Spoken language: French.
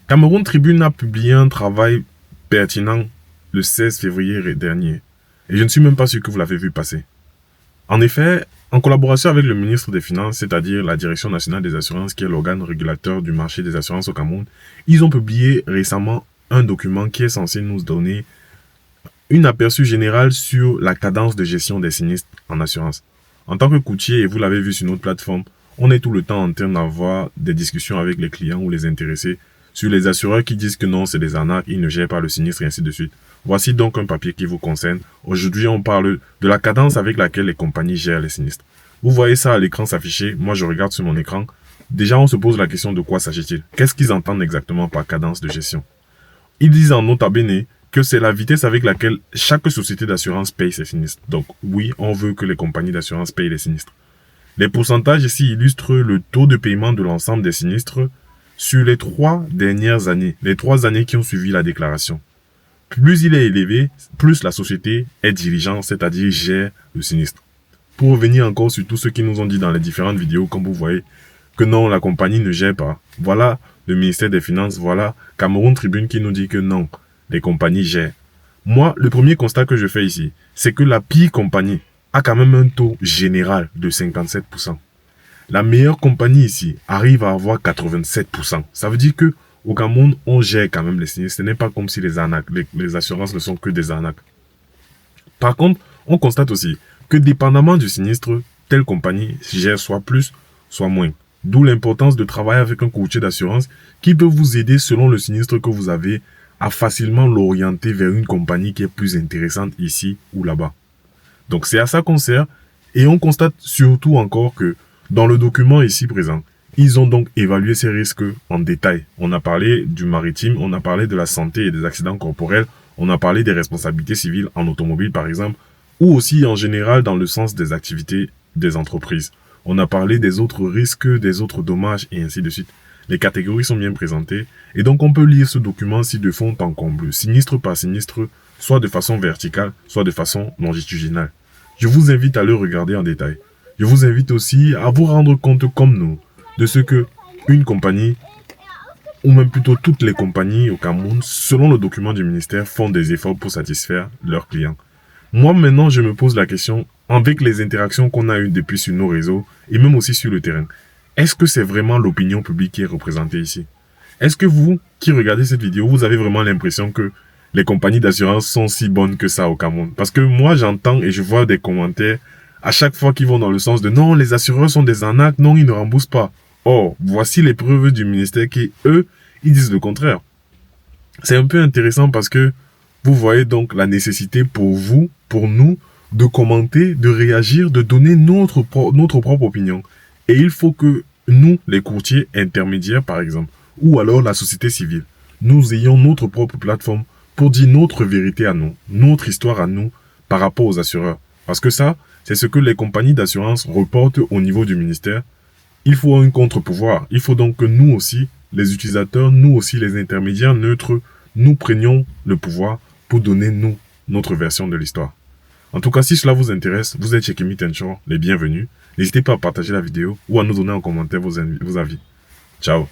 Cameroun Tribune a publié un travail pertinent le 16 février dernier. Et je ne suis même pas sûr que vous l'avez vu passer. En effet, en collaboration avec le ministre des Finances, c'est-à-dire la Direction nationale des assurances, qui est l'organe régulateur du marché des assurances au Cameroun, ils ont publié récemment un document qui est censé nous donner un aperçu général sur la cadence de gestion des sinistres en assurance. En tant que courtier, et vous l'avez vu sur notre plateforme, on est tout le temps en train d'avoir des discussions avec les clients ou les intéressés sur les assureurs qui disent que non, c'est des arnaques, ils ne gèrent pas le sinistre et ainsi de suite. Voici donc un papier qui vous concerne. Aujourd'hui, on parle de la cadence avec laquelle les compagnies gèrent les sinistres. Vous voyez ça à l'écran s'afficher, moi je regarde sur mon écran. Déjà, on se pose la question de quoi s'agit-il? Qu'est-ce qu'ils entendent exactement par cadence de gestion? Ils disent en nota bene que c'est la vitesse avec laquelle chaque société d'assurance paye ses sinistres. Donc oui, on veut que les compagnies d'assurance payent les sinistres. Les pourcentages ici illustrent le taux de paiement de l'ensemble des sinistres sur les 3 dernières années, les 3 années qui ont suivi la déclaration. Plus il est élevé, plus la société est dirigeante, c'est-à-dire gère le sinistre. Pour revenir encore sur tout ce qu'ils nous ont dit dans les différentes vidéos, comme vous voyez, que non, la compagnie ne gère pas. Voilà le ministère des Finances, voilà Cameroun Tribune qui nous dit que non, les compagnies gèrent. Moi, le premier constat que je fais ici, c'est que la pire compagnie a quand même un taux général de 57%. La meilleure compagnie ici arrive à avoir 87%. Ça veut dire que au Cameroun, on gère quand même les sinistres. Ce n'est pas comme si les arnaques, les assurances ne sont que des arnaques. Par contre, on constate aussi que dépendamment du sinistre, telle compagnie gère soit plus, soit moins. D'où l'importance de travailler avec un courtier d'assurance qui peut vous aider selon le sinistre que vous avez à facilement l'orienter vers une compagnie qui est plus intéressante ici ou là-bas. Donc c'est à ça qu'on sert et on constate surtout encore que dans le document ici présent, ils ont donc évalué ces risques en détail. On a parlé du maritime, on a parlé de la santé et des accidents corporels, on a parlé des responsabilités civiles en automobile par exemple, ou aussi en général dans le sens des activités des entreprises. On a parlé des autres risques, des autres dommages et ainsi de suite. Les catégories sont bien présentées et donc on peut lire ce document-ci de fond en comble, sinistre par sinistre, soit de façon verticale, soit de façon longitudinale. Je vous invite à le regarder en détail. Je vous invite aussi à vous rendre compte comme nous de ce que une compagnie, ou même plutôt toutes les compagnies au Cameroun, selon le document du ministère, font des efforts pour satisfaire leurs clients. Moi maintenant, je me pose la question, avec les interactions qu'on a eues depuis sur nos réseaux et même aussi sur le terrain, est-ce que c'est vraiment l'opinion publique qui est représentée ici? Est-ce que vous, qui regardez cette vidéo, vous avez vraiment l'impression que les compagnies d'assurance sont si bonnes que ça au Cameroun? Parce que moi, j'entends et je vois des commentaires à chaque fois qu'ils vont dans le sens de non, les assureurs sont des arnaques, non, ils ne remboursent pas. Or, voici les preuves du ministère qui, eux, ils disent le contraire. C'est un peu intéressant parce que vous voyez donc la nécessité pour vous, pour nous, de commenter, de réagir, de donner notre propre opinion. Et il faut que nous, les courtiers intermédiaires par exemple, ou alors la société civile, nous ayons notre propre plateforme pour dire notre vérité à nous, notre histoire à nous par rapport aux assureurs. Parce que ça, c'est ce que les compagnies d'assurance reportent au niveau du ministère. Il faut un contre-pouvoir. Il faut donc que nous aussi, les utilisateurs, nous aussi les intermédiaires neutres, nous prenions le pouvoir pour donner nous, notre version de l'histoire. En tout cas, si cela vous intéresse, vous êtes chez Kemi Tenchor, les bienvenus. N'hésitez pas à partager la vidéo ou à nous donner en commentaire vos avis. Ciao.